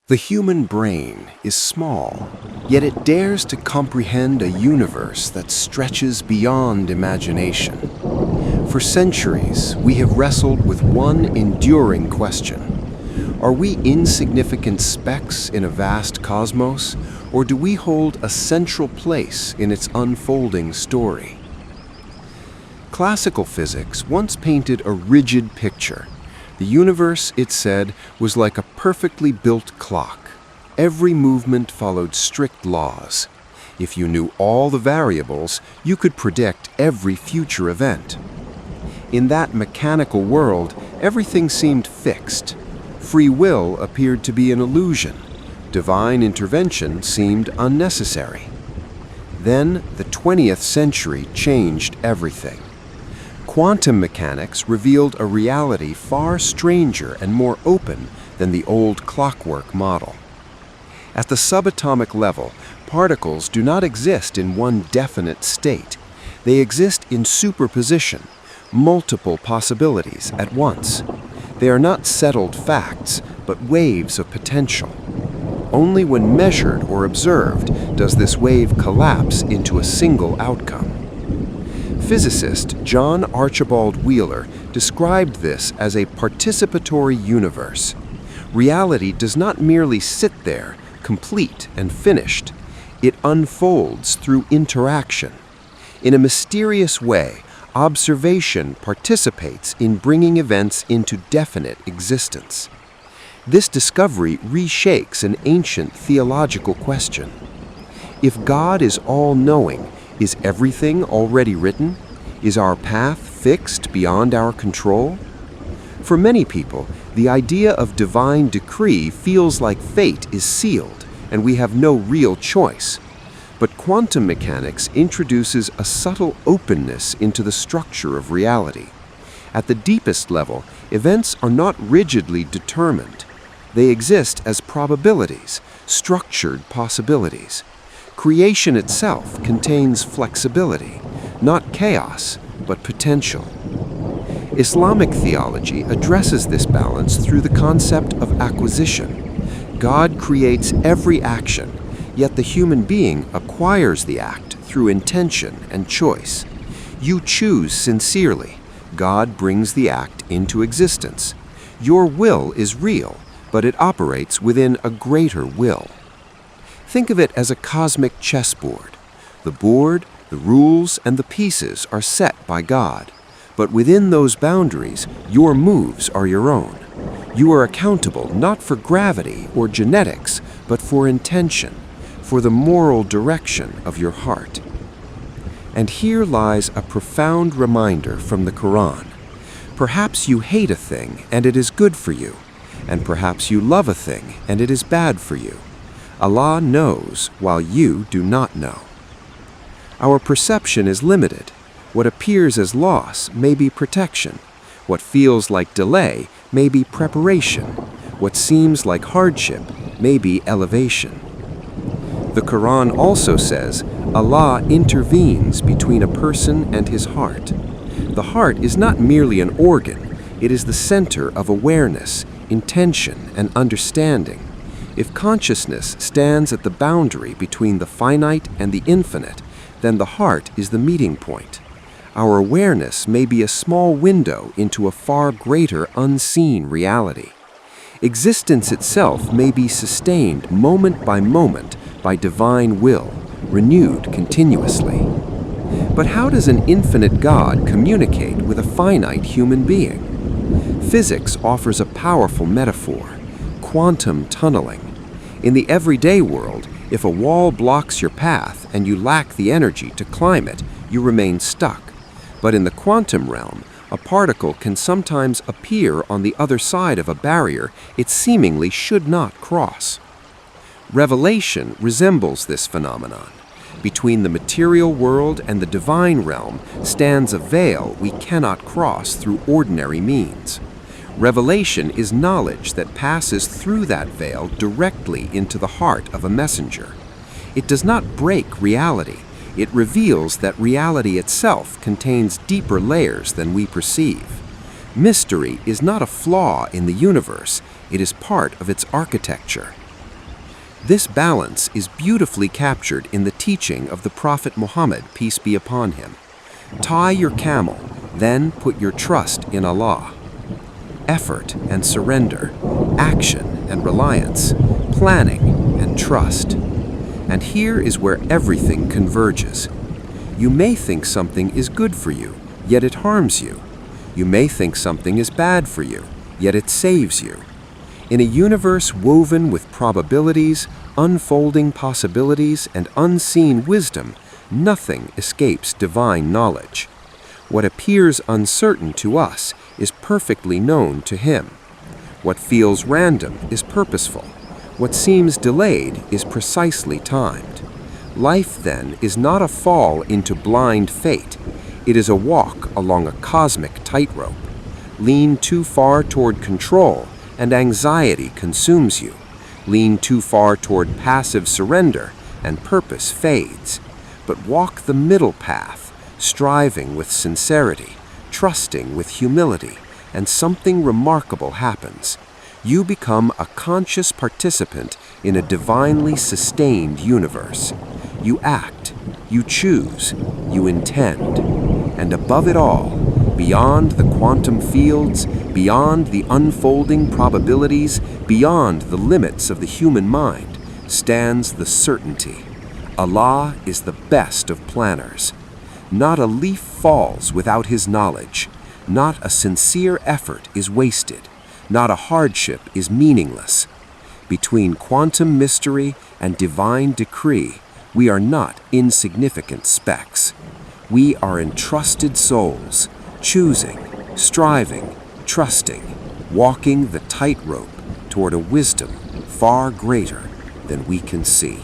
The human brain is small, yet it dares to comprehend a universe that stretches beyond imagination. For centuries, we have wrestled with one enduring question. Are we insignificant specks in a vast cosmos, or do we hold a central place in its unfolding story? Classical physics once painted a rigid picture. The universe, it said, was like a perfectly built clock. Every movement followed strict laws. If you knew all the variables, you could predict every future event. In that mechanical world, everything seemed fixed. Free will appeared to be an illusion. Divine intervention seemed unnecessary. Then, the 20th century changed everything. Quantum mechanics revealed a reality far stranger and more open than the old clockwork model. At the subatomic level, particles do not exist in one definite state. They exist in superposition, multiple possibilities at once. They are not settled facts, but waves of potential. Only when measured or observed does this wave collapse into a single outcome. Physicist John Archibald Wheeler described this as a participatory universe. Reality does not merely sit there, complete and finished. It unfolds through interaction. In a mysterious way, observation participates in bringing events into definite existence. This discovery reshakes an ancient theological question. If God is all-knowing, is everything already written? Is our path fixed beyond our control? For many people, the idea of divine decree feels like fate is sealed and we have no real choice. But quantum mechanics introduces a subtle openness into the structure of reality. At the deepest level, events are not rigidly determined. They exist as probabilities, structured possibilities. Creation itself contains flexibility, not chaos, but potential. Islamic theology addresses this balance through the concept of acquisition. God creates every action, yet the human being acquires the act through intention and choice. You choose sincerely. God brings the act into existence. Your will is real, but it operates within a greater will. Think of it as a cosmic chessboard. The board, the rules, and the pieces are set by God. But within those boundaries, your moves are your own. You are accountable not for gravity or genetics, but for intention, for the moral direction of your heart. And here lies a profound reminder from the Quran. Perhaps you hate a thing and it is good for you, and perhaps you love a thing and it is bad for you. Allah knows while you do not know. Our perception is limited. What appears as loss may be protection. What feels like delay may be preparation. What seems like hardship may be elevation. The Quran also says, Allah intervenes between a person and his heart. The heart is not merely an organ, it is the center of awareness, intention, and understanding. If consciousness stands at the boundary between the finite and the infinite, then the heart is the meeting point. Our awareness may be a small window into a far greater unseen reality. Existence itself may be sustained moment by divine will, renewed continuously. But how does an infinite God communicate with a finite human being? Physics offers a powerful metaphor: quantum tunneling. In the everyday world, if a wall blocks your path and you lack the energy to climb it, you remain stuck. But in the quantum realm, a particle can sometimes appear on the other side of a barrier it seemingly should not cross. Revelation resembles this phenomenon. Between the material world and the divine realm stands a veil we cannot cross through ordinary means. Revelation is knowledge that passes through that veil directly into the heart of a messenger. It does not break reality. It reveals that reality itself contains deeper layers than we perceive. Mystery is not a flaw in the universe, it is part of its architecture. This balance is beautifully captured in the teaching of the Prophet Muhammad, peace be upon him. Tie your camel, then put your trust in Allah. Effort and surrender, action and reliance, planning and trust. And here is where everything converges. You may think something is good for you, yet it harms you. You may think something is bad for you, yet it saves you. In a universe woven with probabilities, unfolding possibilities, and unseen wisdom, nothing escapes divine knowledge. What appears uncertain to us is perfectly known to Him. What feels random is purposeful. What seems delayed is precisely timed. Life, then, is not a fall into blind fate. It is a walk along a cosmic tightrope. Lean too far toward control, and anxiety consumes you. Lean too far toward passive surrender, and purpose fades. But walk the middle path, striving with sincerity, trusting with humility, and something remarkable happens. You become a conscious participant in a divinely sustained universe. You act, you choose, you intend. And above it all, beyond the quantum fields, beyond the unfolding probabilities, beyond the limits of the human mind, stands the certainty. Allah is the best of planners. Not a leaf falls without His knowledge. Not a sincere effort is wasted. Not a hardship is meaningless. Between quantum mystery and divine decree, we are not insignificant specks. We are entrusted souls, choosing, striving, trusting, walking the tightrope toward a wisdom far greater than we can see.